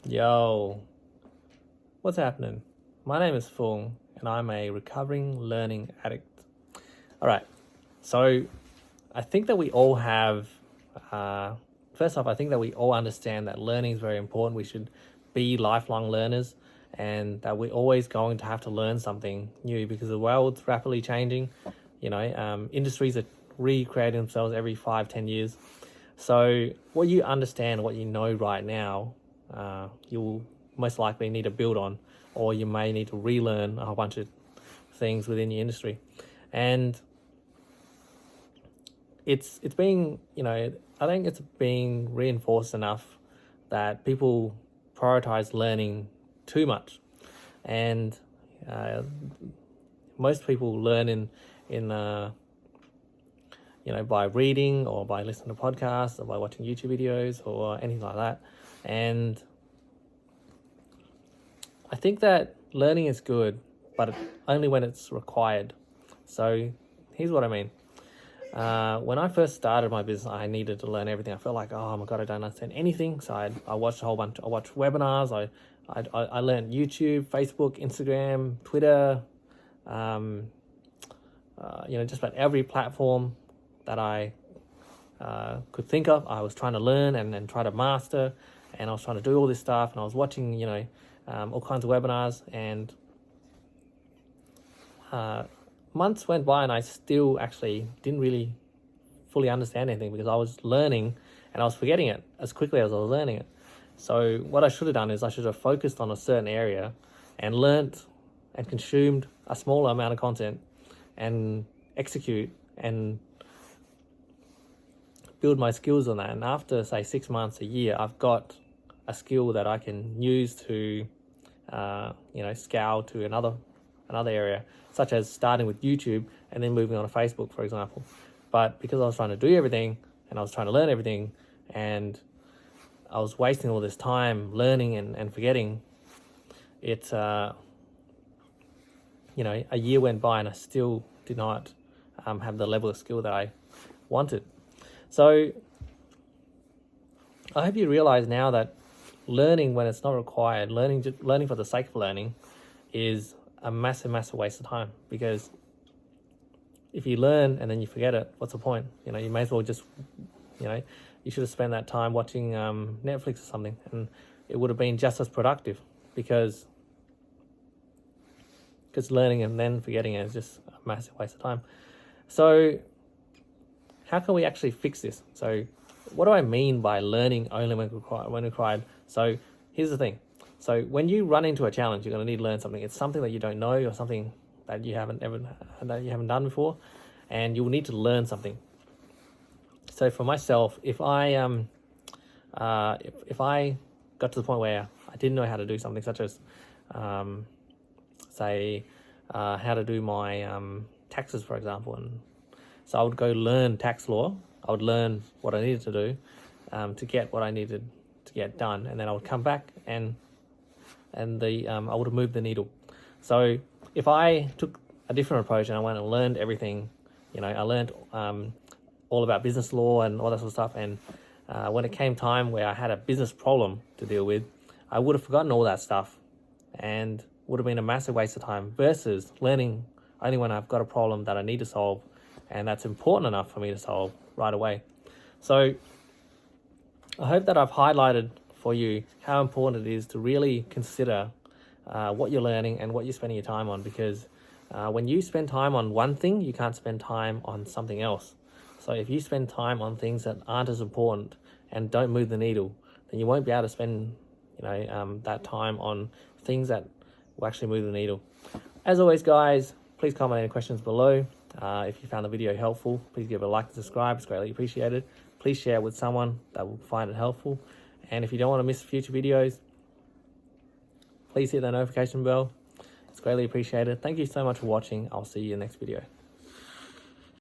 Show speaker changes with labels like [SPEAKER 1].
[SPEAKER 1] Yo, what's happening? My name is Fung, and I'm a recovering learning addict. All right, so I think that we all have, first off, I think that we all understand that learning is very important. We should be lifelong learners, and that we're always going to have to learn something new because the world's rapidly changing. Industries are recreating themselves every 5-10 years. So what you understand, what you know right now, you'll most likely need to build on, or you may need to relearn a whole bunch of things within your industry. And it's being, I think it's being reinforced enough that people prioritize learning too much. And most people learn by reading or by listening to podcasts or by watching YouTube videos or anything like that. And I think that learning is good, but only when it's required. So here's what I mean. When I first started my business, I needed to learn everything. I felt like, oh my God, I don't understand anything. So I watched a whole bunch. I watched webinars. I learned YouTube, Facebook, Instagram, Twitter, just about every platform that I could think of. I was trying to learn and try to master, and I was trying to do all this stuff, and I was watching, all kinds of webinars, and months went by and I still actually didn't really fully understand anything because I was learning and I was forgetting it as quickly as I was learning it. So what I should have done is I should have focused on a certain area and learnt and consumed a smaller amount of content and execute and build my skills on that. And after, say, 6 months, a year, I've got a skill that I can use to, scale to another area, such as starting with YouTube and then moving on to Facebook, for example. But because I was trying to do everything and I was trying to learn everything and I was wasting all this time learning and forgetting, a year went by and I still did not have the level of skill that I wanted. So I hope you realize now that learning when it's not required, learning for the sake of learning, is a massive waste of time. Because if you learn and then you forget it, what's the point? You may as well just, you should have spent that time watching Netflix or something, and it would have been just as productive, because learning and then forgetting it is just a massive waste of time. So how can we actually fix this? So what do I mean by learning only when required? So here's the thing. So when you run into a challenge, you're going to need to learn something. It's something that you don't know, or something that you haven't done before, and you will need to learn something. So for myself, if I if I got to the point where I didn't know how to do something, such as how to do my taxes, for example, and so I would go learn tax law. I would learn what I needed to do to get what I needed to get done, and then I would come back and I would have moved the needle. So if I took a different approach and I went and learned everything, I learned all about business law and all that sort of stuff, and when it came time where I had a business problem to deal with, I would have forgotten all that stuff and would have been a massive waste of time, versus learning only when I've got a problem that I need to solve and that's important enough for me to solve right away. So I hope that I've highlighted for you how important it is to really consider what you're learning and what you're spending your time on, because when you spend time on one thing, you can't spend time on something else. So if you spend time on things that aren't as important and don't move the needle, then you won't be able to spend that time on things that will actually move the needle. As always, guys, please comment any questions below. If you found the video helpful, please give it a like and subscribe. It's greatly appreciated. Please share it with someone that will find it helpful. And if you don't want to miss future videos, please hit that notification bell. It's greatly appreciated. Thank you so much for watching. I'll see you in the next video.